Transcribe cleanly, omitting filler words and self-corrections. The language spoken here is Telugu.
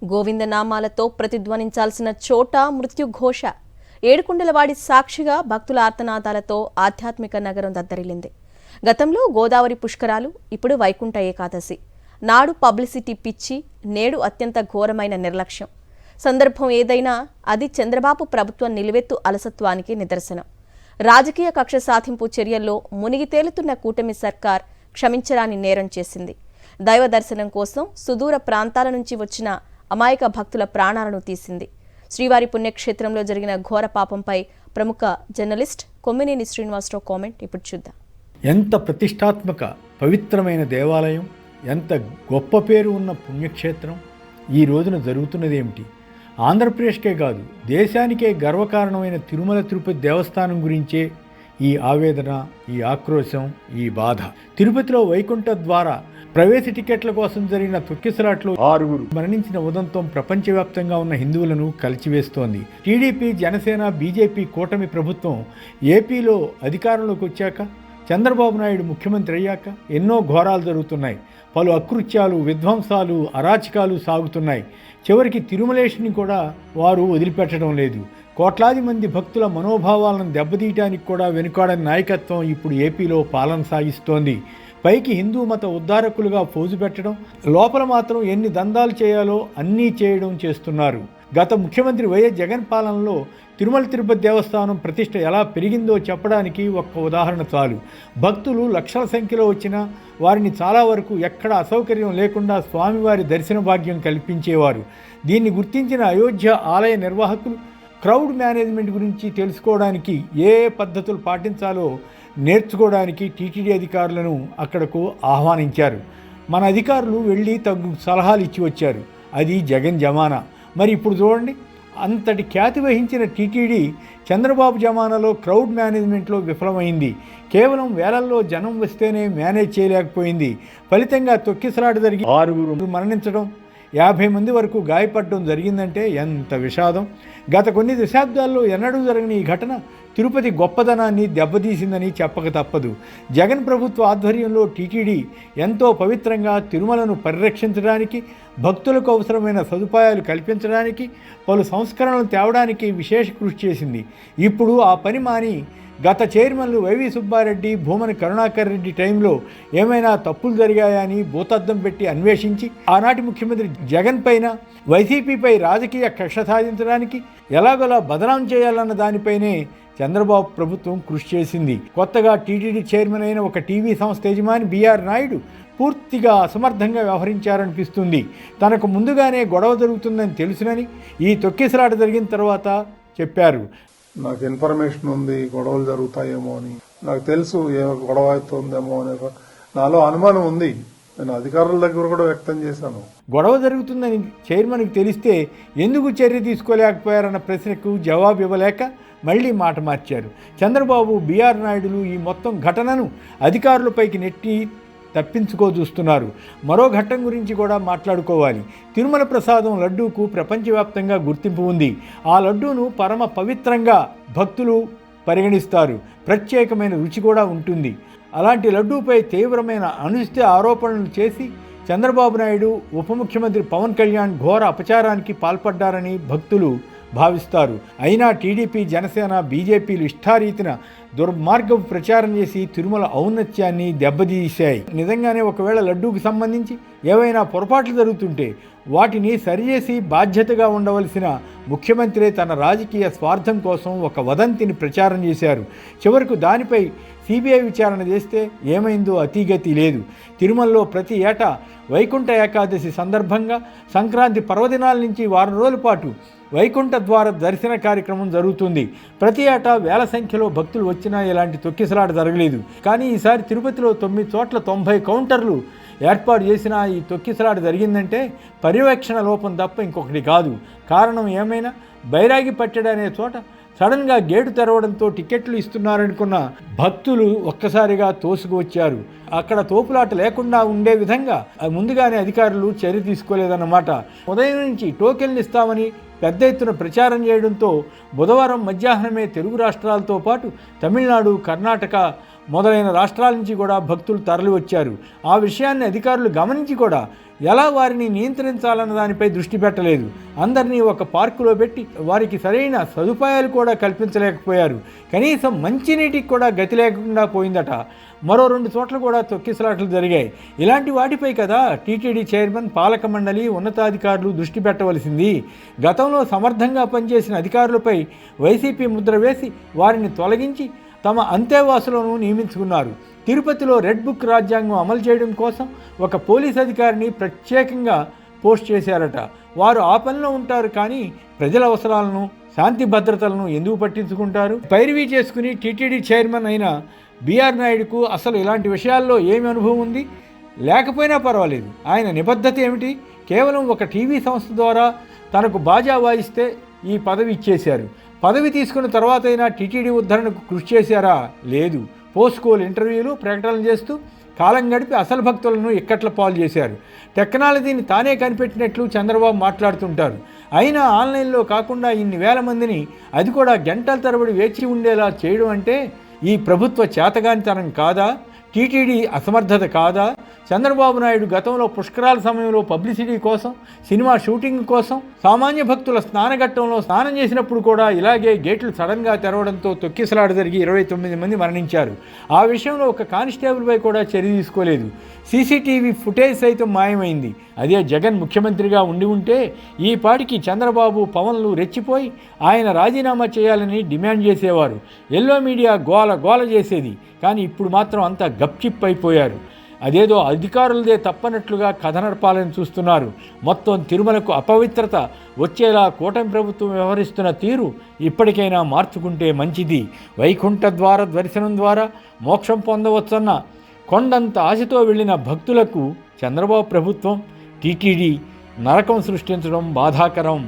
గోవిందనామాలతో ప్రతిధ్వనించాల్సిన చోట మృత్యుఘోష. ఏడుకొండలవాడి సాక్షిగా భక్తుల ఆర్తనాదాలతో ఆధ్యాత్మిక నగరం దద్దరిల్లింది. గతంలో గోదావరి పుష్కరాలు, ఇప్పుడు వైకుంఠ ఏకాదశి. నాడు పబ్లిసిటీ పిచ్చి, నేడు అత్యంత ఘోరమైన నిర్లక్ష్యం. సందర్భం ఏదైనా అది చంద్రబాబు ప్రభుత్వం నిలువెత్తు అలసత్వానికి నిదర్శనం. రాజకీయ కక్ష సాధింపు చర్యల్లో మునిగి తేలుతున్న కూటమి సర్కార్ క్షమించరాని నేరం చేసింది. దైవ దర్శనం కోసం సుదూర ప్రాంతాల నుంచి వచ్చిన అమాయక భక్తుల ప్రాణాలను తీసింది. శ్రీవారి పుణ్యక్షేత్రంలో జరిగిన ఘోర పాపంపై ప్రముఖ జర్నలిస్ట్ కొమ్మినేని శ్రీనివాసరావు కామెంట్ ఇప్పుడు చూద్దాం. ఎంత ప్రతిష్టాత్మక పవిత్రమైన దేవాలయం, ఎంత గొప్ప పేరు ఉన్న పుణ్యక్షేత్రం ఈ రోజున జరుగుతున్నదేమిటి? ఆంధ్రప్రదేశ్కే కాదు, దేశానికే గర్వకారణమైన తిరుమల తిరుపతి దేవస్థానం గురించే ఈ ఆవేదన, ఈ ఆక్రోశం, ఈ బాధ. తిరుపతిలో వైకుంఠ ద్వారా ప్రవేశ టికెట్ల కోసం జరిగిన తొక్కిసలాట్లో 6 మరణించిన ఉదంతం ప్రపంచవ్యాప్తంగా ఉన్న హిందువులను కలిచివేస్తోంది. టీడీపీ, జనసేన, బీజేపీ కూటమి ప్రభుత్వం ఏపీలో అధికారంలోకి వచ్చాక, చంద్రబాబు నాయుడు ముఖ్యమంత్రి అయ్యాక ఎన్నో ఘోరాలు జరుగుతున్నాయి. పలు అకృత్యాలు, విధ్వంసాలు, అరాచకాలు సాగుతున్నాయి. చివరికి తిరుమలేష్ని కూడా వారు వదిలిపెట్టడం లేదు. కోట్లాది మంది భక్తుల మనోభావాలను దెబ్బతీయటానికి కూడా వెనుకాడని నాయకత్వం ఇప్పుడు ఏపీలో పాలన సాగిస్తోంది. పైకి హిందూ మత ఉద్ధారకులుగా పోజు పెట్టడం, లోపల మాత్రం ఎన్ని దందాలు చేయాలో అన్నీ చేయడం చేస్తున్నారు. గత ముఖ్యమంత్రి వైఎస్ జగన్ పాలనలో తిరుమల తిరుపతి దేవస్థానం ప్రతిష్ట ఎలా పెరిగిందో చెప్పడానికి ఒక్క ఉదాహరణ చాలు. భక్తులు లక్షల సంఖ్యలో వచ్చినా వారిని చాలా వరకు ఎక్కడ అసౌకర్యం లేకుండా స్వామివారి దర్శన భాగ్యం కల్పించేవారు. దీన్ని గుర్తించిన అయోధ్య ఆలయ నిర్వాహకులు క్రౌడ్ మేనేజ్మెంట్ గురించి తెలుసుకోవడానికి ఏ పద్ధతులు పాటించాలో నేర్చుకోవడానికి టీటీడీ అధికారులను అక్కడకు ఆహ్వానించారు. మన అధికారులు వెళ్ళి తగు సలహాలు ఇచ్చి వచ్చారు. అది జగన్ జమానా. మరి ఇప్పుడు చూడండి, అంతటి ఖ్యాతి వహించిన టీటీడీ చంద్రబాబు జమానాలో క్రౌడ్ మేనేజ్మెంట్లో విఫలమైంది. కేవలం వేలల్లో జనం వస్తేనే మేనేజ్ చేయలేకపోయింది. ఫలితంగా తొక్కిసలాట జరిగి 6 మరణించడం, 50 మంది వరకు గాయపడడం జరిగిందంటే ఎంత విషాదం. గత కొన్ని దశాబ్దాల్లో ఎన్నడూ జరగని ఈ ఘటన తిరుపతి గొప్పదనాన్ని దెబ్బతీసిందని చెప్పక తప్పదు. జగన్ ప్రభుత్వ ఆధ్వర్యంలో టీటీడీ ఎంతో పవిత్రంగా తిరుమలను పరిరక్షించడానికి, భక్తులకు అవసరమైన సదుపాయాలు కల్పించడానికి, పలు సంస్కరణలు తేవడానికి విశేష కృషి చేసింది. ఇప్పుడు ఆ పని మాని గత చైర్మన్లు వైవి సుబ్బారెడ్డి, భూమన కరుణాకర్ రెడ్డి టైంలో ఏమైనా తప్పులు జరిగాయా అని భూతద్దం పెట్టి అన్వేషించి ఆనాటి ముఖ్యమంత్రి జగన్ పైన, వైసీపీపై రాజకీయ కక్ష సాధించడానికి ఎలాగోలా బదనాం చేయాలన్న దానిపైనే చంద్రబాబు ప్రభుత్వం కృషి చేసింది. కొత్తగా టీటీడీ చైర్మన్ అయిన ఒక టీవీ సంస్థ యజమాని బిఆర్ నాయుడు పూర్తిగా అసమర్థంగా వ్యవహరించారనిపిస్తుంది. తనకు ముందుగానే గొడవ జరుగుతుందని తెలుసునని ఈ తొక్కిసలాట జరిగిన తర్వాత చెప్పారు. నాకు ఇన్ఫర్మేషన్ ఉంది, గొడవలు జరుగుతాయేమో అని. నాకు తెలుసు ఏ గొడవ అవుతుందేమో అనే నాలో అనుమానం ఉంది. నేను అధికారుల దగ్గర కూడా వ్యక్తం చేశాను. గొడవ జరుగుతుందని చైర్మన్కి తెలిస్తే ఎందుకు చర్య తీసుకోలేకపోయారన్న ప్రశ్నకు జవాబు ఇవ్వలేక మళ్లీ మాట మార్చారు. చంద్రబాబు, బిఆర్ నాయుడులు ఈ మొత్తం ఘటనను అధికారులపైకి నెట్టి తప్పించుకోదూస్తున్నారు. మరో ఘట్టం గురించి కూడా మాట్లాడుకోవాలి. తిరుమల ప్రసాదం లడ్డూకు ప్రపంచవ్యాప్తంగా గుర్తింపు ఉంది. ఆ లడ్డూను పరమ పవిత్రంగా భక్తులు పరిగణిస్తారు. ప్రత్యేకమైన రుచి కూడా ఉంటుంది. అలాంటి లడ్డూపై తీవ్రమైన అనుచిత ఆరోపణలు చేసి చంద్రబాబు నాయుడు, ఉప ముఖ్యమంత్రి పవన్ కళ్యాణ్ ఘోర అపచారానికి పాల్పడ్డారని భక్తులు భావిస్తారు. అయినా టీడీపీ, జనసేన, బీజేపీలు ఇష్టారీతిన దుర్మార్గపు ప్రచారం చేసి తిరుమల ఔన్నత్యాన్ని దెబ్బతీశాయి. నిజంగానే ఒకవేళ లడ్డూకి సంబంధించి ఏవైనా పొరపాట్లు జరుగుతుంటే వాటిని సరిచేసి బాధ్యతగా ఉండవలసిన ముఖ్యమంత్రి తన రాజకీయ స్వార్థం కోసం ఒక వదంతిని ప్రచారం చేశారు. చివరకు దానిపై సిబిఐ విచారణ చేస్తే ఏమైందో అతీగతి లేదు. తిరుమలలో ప్రతి ఏటా వైకుంఠ ఏకాదశి సందర్భంగా సంక్రాంతి పర్వదినాల నుంచి వారం రోజుల పాటు వైకుంఠ ద్వార దర్శన కార్యక్రమం జరుగుతుంది. ప్రతి ఏటా వేల సంఖ్యలో భక్తులు వచ్చినా ఎలాంటి తొక్కిసలాట జరగలేదు. కానీ ఈసారి తిరుపతిలో 9 చోట్ల 90 కౌంటర్లు ఏర్పాటు చేసిన ఈ తొక్కిసలాట జరిగిందంటే పర్యవేక్షణ లోపం తప్ప ఇంకొకటి కాదు. కారణం ఏమైనా బైరాగి పట్టెడు అనే చోట సడన్గా గేటు తెరవడంతో టికెట్లు ఇస్తున్నారనుకున్న భక్తులు ఒక్కసారిగా తోసుకువచ్చారు. అక్కడ తోపులాట లేకుండా ఉండే విధంగా ముందుగానే అధికారులు చర్య తీసుకోలేదన్నమాట. ఉదయం నుంచి టోకెన్లు ఇస్తామని పెద్ద ఎత్తున ప్రచారం చేయడంతో బుధవారం మధ్యాహ్నమే తెలుగు రాష్ట్రాలతో పాటు తమిళనాడు, కర్ణాటక, మొదలైన రాష్ట్రాల నుంచి కూడా భక్తులు తరలి వచ్చారు. ఆ విషయాన్ని అధికారులు గమనించి కూడా ఎలా వారిని నియంత్రించాలన్న దానిపై దృష్టి పెట్టలేదు. అందరినీ ఒక పార్కులో పెట్టి వారికి సరైన సదుపాయాలు కూడా కల్పించలేకపోయారు. కనీసం మంచినీటికి కూడా గతి లేకుండా పోయిందట. మరో 2 చోట్ల కూడా తొక్కిసలాటలు జరిగాయి. ఇలాంటి వాటిపై కదా టీటీడీ చైర్మన్, పాలక మండలి, ఉన్నతాధికారులు దృష్టి పెట్టవలసింది. గతంలో సమర్థంగా పనిచేసిన అధికారులపై వైసీపీ ముద్ర వేసి వారిని తొలగించి తమ అంతేవాసులను నియమించుకున్నారు. తిరుపతిలో రెడ్ బుక్ రాజ్యాంగం అమలు చేయడం కోసం ఒక పోలీస్ అధికారిని ప్రత్యేకంగా పోస్ట్ చేశారట. వారు ఆ పనిలో ఉంటారు, కానీ ప్రజల అవసరాలను, శాంతి భద్రతలను ఎందుకు పట్టించుకుంటారు? పైరవీ చేసుకుని టీటీడీ చైర్మన్ అయిన బిఆర్ నాయుడుకు అసలు ఇలాంటి విషయాల్లో ఏమి అనుభవం ఉంది? లేకపోయినా పర్వాలేదు. ఆయన నిబద్ధత ఏమిటి? కేవలం ఒక టీవీ సంస్థ ద్వారా తనకు బాజా వాయిస్తే ఈ పదవి ఇచ్చేశారు. పదవి తీసుకున్న తర్వాత అయినా టీటీడీ ఉద్ధరణకు కృషి చేశారా? లేదు. పోస్కోల్ ఇంటర్వ్యూలు, ప్రకటనలు చేస్తూ కాలం గడిపి అసలు భక్తులను ఇక్కట్ల పాలు చేశారు. టెక్నాలజీని తానే కనిపెట్టినట్లు చంద్రబాబు మాట్లాడుతుంటారు. అయినా ఆన్లైన్లో కాకుండా ఇన్ని వేల మందిని, అది కూడా గంటల తరబడి వేచి ఉండేలా చేయడం అంటే ఈ ప్రభుత్వ చేతగానితనం కాదా? టీటీడీ అసమర్థత కాదా? చంద్రబాబు నాయుడు గతంలో పుష్కరాల సమయంలో పబ్లిసిటీ కోసం, సినిమా షూటింగ్ కోసం సామాన్య భక్తుల స్నానఘట్టంలో స్నానం చేసినప్పుడు కూడా ఇలాగే గేట్లు సడన్గా తెరవడంతో తొక్కిసలాట జరిగి 29 మంది మరణించారు. ఆ విషయంలో ఒక కానిస్టేబుల్పై కూడా చర్య తీసుకోలేదు. సీసీటీవీ ఫుటేజ్ సైతం మాయమైంది. అదే జగన్ ముఖ్యమంత్రిగా ఉంటే ఈ పాటికి చంద్రబాబు, పవన్లు రెచ్చిపోయి ఆయన రాజీనామా చేయాలని డిమాండ్ చేసేవారు. ఎల్లో మీడియా గోల గోల చేసేది. కానీ ఇప్పుడు మాత్రం అంతా గప్చిప్ అయిపోయారు. అదేదో అధికారులదే తప్పనట్లుగా కథ నడపాలని చూస్తున్నారు. మొత్తం తిరుమలకు అపవిత్రత వచ్చేలా కూటమి ప్రభుత్వం వ్యవహరిస్తున్న తీరు ఇప్పటికైనా మార్చుకుంటే మంచిది. వైకుంఠ ద్వార దర్శనం ద్వారా మోక్షం పొందవచ్చన్న కొండంత ఆశతో వెళ్ళిన భక్తులకు చంద్రబాబు ప్రభుత్వం, టీటీడీ నరకం సృష్టించడం బాధాకరం.